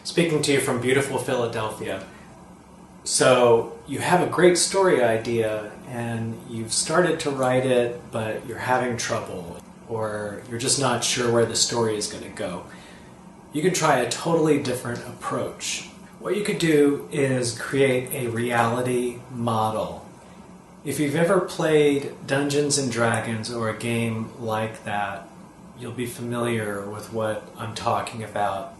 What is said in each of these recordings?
speaking to you from beautiful Philadelphia. So you have a great story idea and you've started to write it, but you're having trouble, or you're just not sure where the story is going to go. You can try a totally different approach. What you could do is create a reality model. If you've ever played Dungeons and Dragons or a game like that, you'll be familiar with what I'm talking about.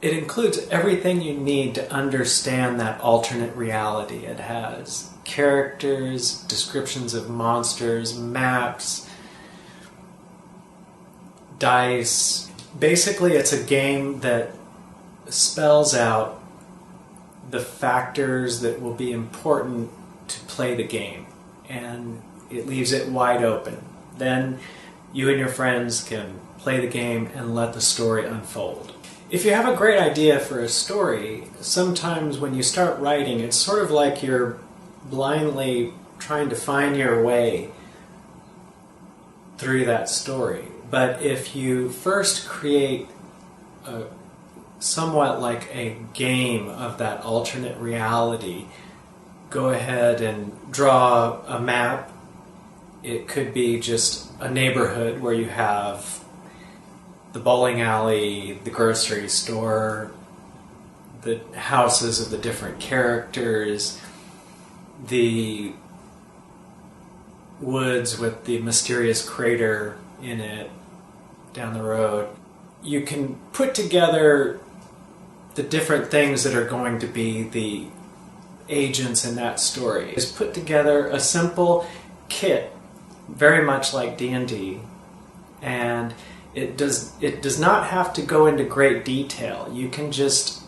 It includes everything you need to understand that alternate reality. It has characters, descriptions of monsters, maps, dice. Basically, it's a game that spells out the factors that will be important to play the game, and it leaves it wide open. Then you and your friends can play the game and let the story unfold. If you have a great idea for a story, sometimes when you start writing, it's sort of like you're blindly trying to find your way through that story. But if you first create somewhat like a game of that alternate reality, go ahead and draw a map. It could be just a neighborhood where you have the bowling alley, the grocery store, the houses of the different characters, the woods with the mysterious crater in it down the road. You can put together the different things that are going to be the agents in that story. Just put together a simple kit, very much like D&D, and it does not have to go into great detail. You can just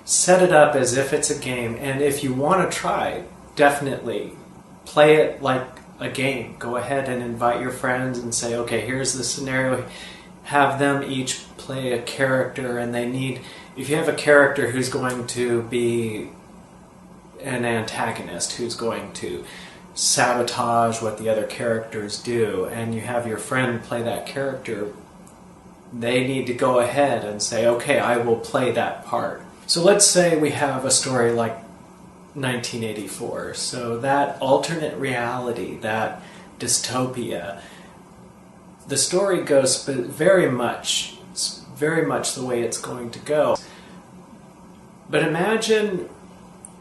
set it up as if it's a game, and if you want to try, definitely play it like a game. Go ahead and invite your friends and say, okay, here's the scenario. Have them each play a character, and if you have a character who's going to be an antagonist, who's going to sabotage what the other characters do, and you have your friend play that character, they need to go ahead and say, okay, I will play that part. So let's say we have a story like 1984. So that alternate reality, that dystopia, the story goes very much the way it's going to go. But imagine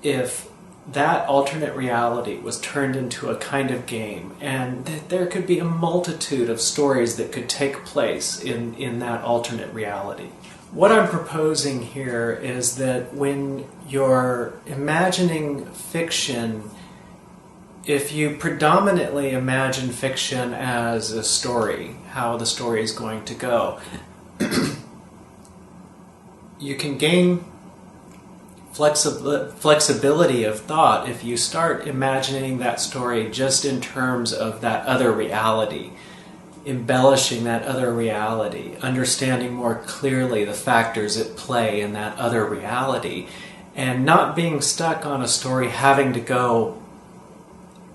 if that alternate reality was turned into a kind of game, and that there could be a multitude of stories that could take place in that alternate reality. What I'm proposing here is that when you're imagining fiction, if you predominantly imagine fiction as a story, how the story is going to go, you can gain flexibility of thought if you start imagining that story just in terms of that other reality, embellishing that other reality, understanding more clearly the factors at play in that other reality, and not being stuck on a story having to go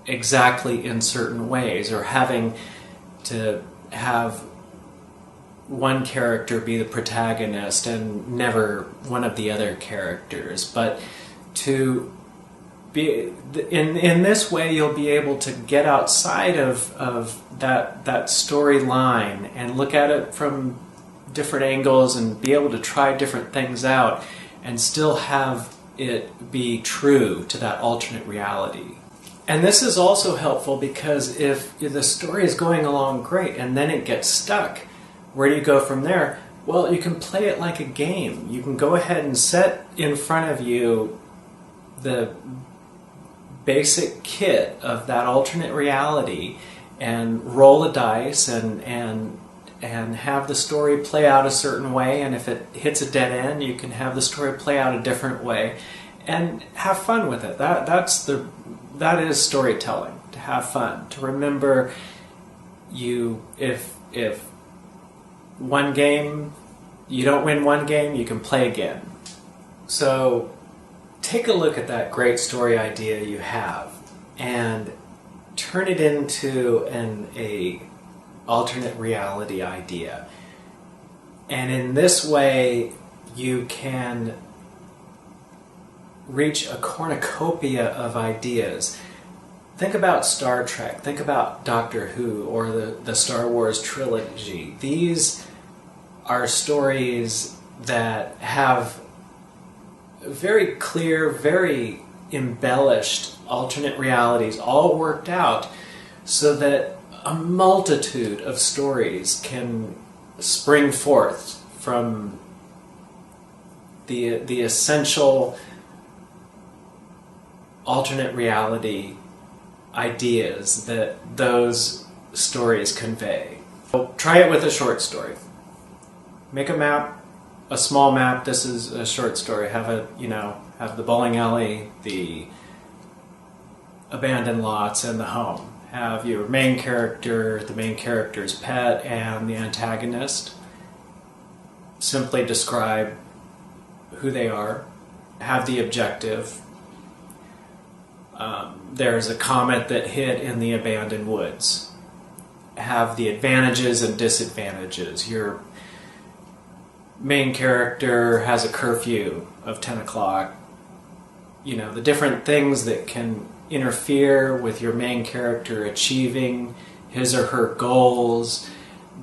exactly in certain ways, or having to have one character be the protagonist and never one of the other characters. But to be in this way, you'll be able to get outside of that storyline and look at it from different angles and be able to try different things out and still have it be true to that alternate reality. And this is also helpful because if the story is going along great and then it gets stuck, where do you go from there? Well, you can play it like a game. You can go ahead and set in front of you the basic kit of that alternate reality and roll a dice and have the story play out a certain way, and if it hits a dead end, you can have the story play out a different way and have fun with it. That is storytelling, to have fun, to remember if one game, you don't win one game, you can play again. So take a look at that great story idea you have and turn it into a alternate reality idea. And in this way, you can reach a cornucopia of ideas. Think about Star Trek, think about Doctor Who, or the Star Wars trilogy. These are stories that have very clear, very embellished alternate realities all worked out so that a multitude of stories can spring forth from the essential alternate reality ideas that those stories convey. So try it with a short story. Make a map, a small map. This is a short story. Have the bowling alley, the abandoned lots, and the home. Have your main character, the main character's pet, and the antagonist. Simply describe who they are. Have the objective. There's a comet that hit in the abandoned woods. Have the advantages and disadvantages. Your main character has a curfew of 10 o'clock. The different things that can interfere with your main character achieving his or her goals,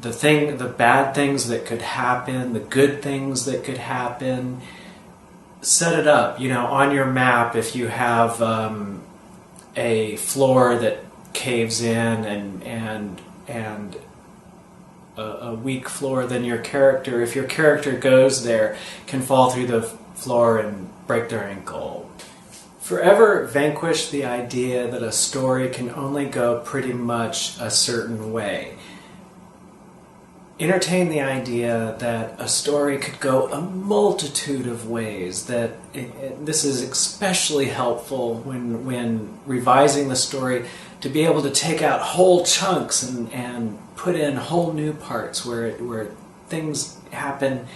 the bad things that could happen, the good things that could happen. Set it up, on your map. If you have a floor that caves in and a weak floor, then your character, if your character goes there, can fall through the floor and break their ankle. Forever vanquish the idea that a story can only go pretty much a certain way. Entertain the idea that a story could go a multitude of ways. This is especially helpful when revising the story, to be able to take out whole chunks and put in whole new parts where things happen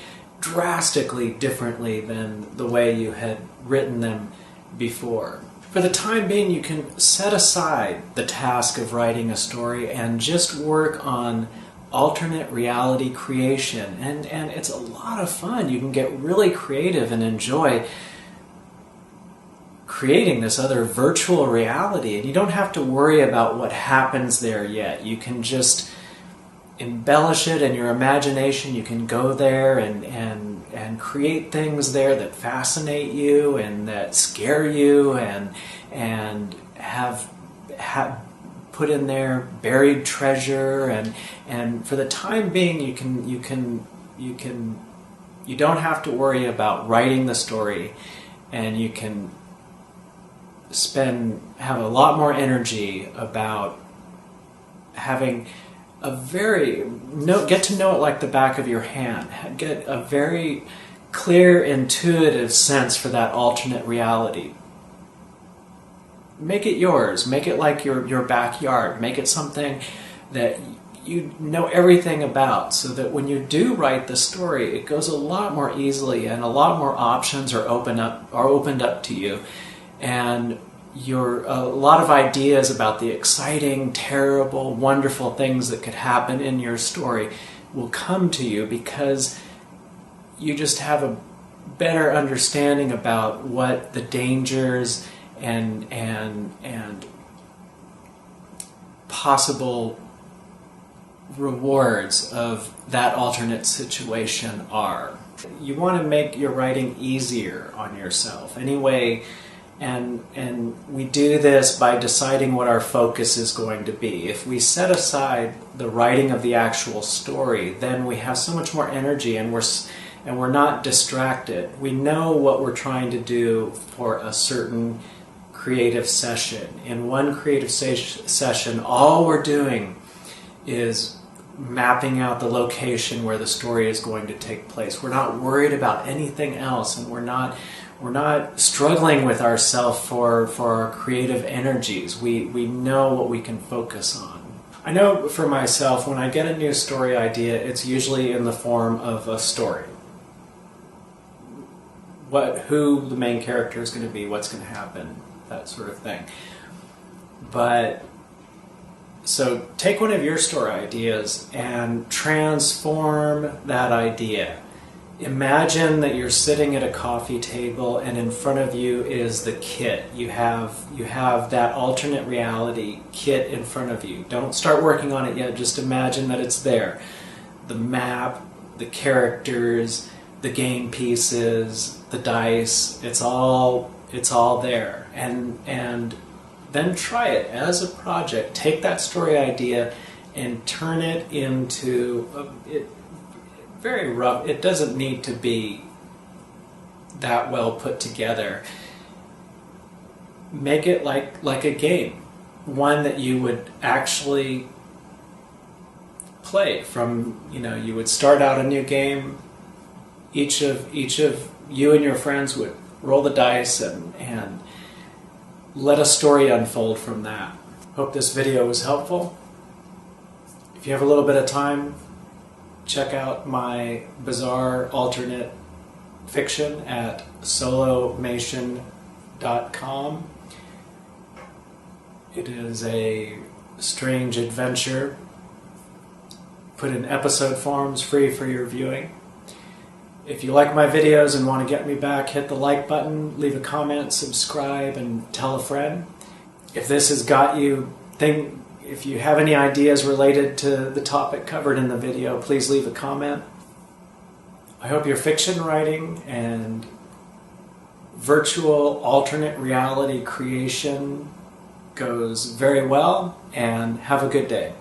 drastically differently than the way you had written them before. For the time being, you can set aside the task of writing a story and just work on alternate reality creation, and it's a lot of fun. You can get really creative and enjoy creating this other virtual reality, and you don't have to worry about what happens there yet. You can just embellish it in your imagination. You can go there and create things there that fascinate you and that scare you, and have put in there buried treasure, and for the time being you don't have to worry about writing the story, and you can have a lot more energy about having get to know it like the back of your hand. Get a very clear, intuitive sense for that alternate reality. Make it yours. Make it like your backyard. Make it something that you know everything about, so that when you do write the story, it goes a lot more easily, and a lot more options are opened up to you, and a lot of ideas about the exciting, terrible, wonderful things that could happen in your story will come to you, because you just have a better understanding about what the dangers and possible rewards of that alternate situation are. You want to make your writing easier on yourself anyway, and we do this by deciding what our focus is going to be. If we set aside the writing of the actual story, then we have so much more energy, and we're not distracted. We know what we're trying to do for a certain creative session. In one creative session, all we're doing is mapping out the location where the story is going to take place. We're not worried about anything else, and we're not struggling with ourselves for our creative energies. We know what we can focus on. I know for myself, when I get a new story idea, it's usually in the form of a story. Who the main character is going to be, what's going to happen, that sort of thing. So take one of your story ideas and transform that idea Imagine that you're sitting at a coffee table and in front of you is the kit. You have that alternate reality kit in front of you. Don't start working on it yet, just imagine that it's there. The map, the characters, the game pieces, the dice, it's all there. And then try it as a project. Take that story idea and turn it into very rough. It doesn't need to be that well put together. Make it like a game, one that you would actually play from. You would start out a new game. Each of you and your friends would roll the dice and let a story unfold from that. Hope this video was helpful. If you have a little bit of time, check out my bizarre alternate fiction at solomation.com. It is a strange adventure put in episode forms, free for your viewing. If you like my videos and want to get me back, hit the like button, leave a comment, subscribe, and tell a friend. If this has got you if you have any ideas related to the topic covered in the video, please leave a comment. I hope your fiction writing and virtual alternate reality creation goes very well, and have a good day.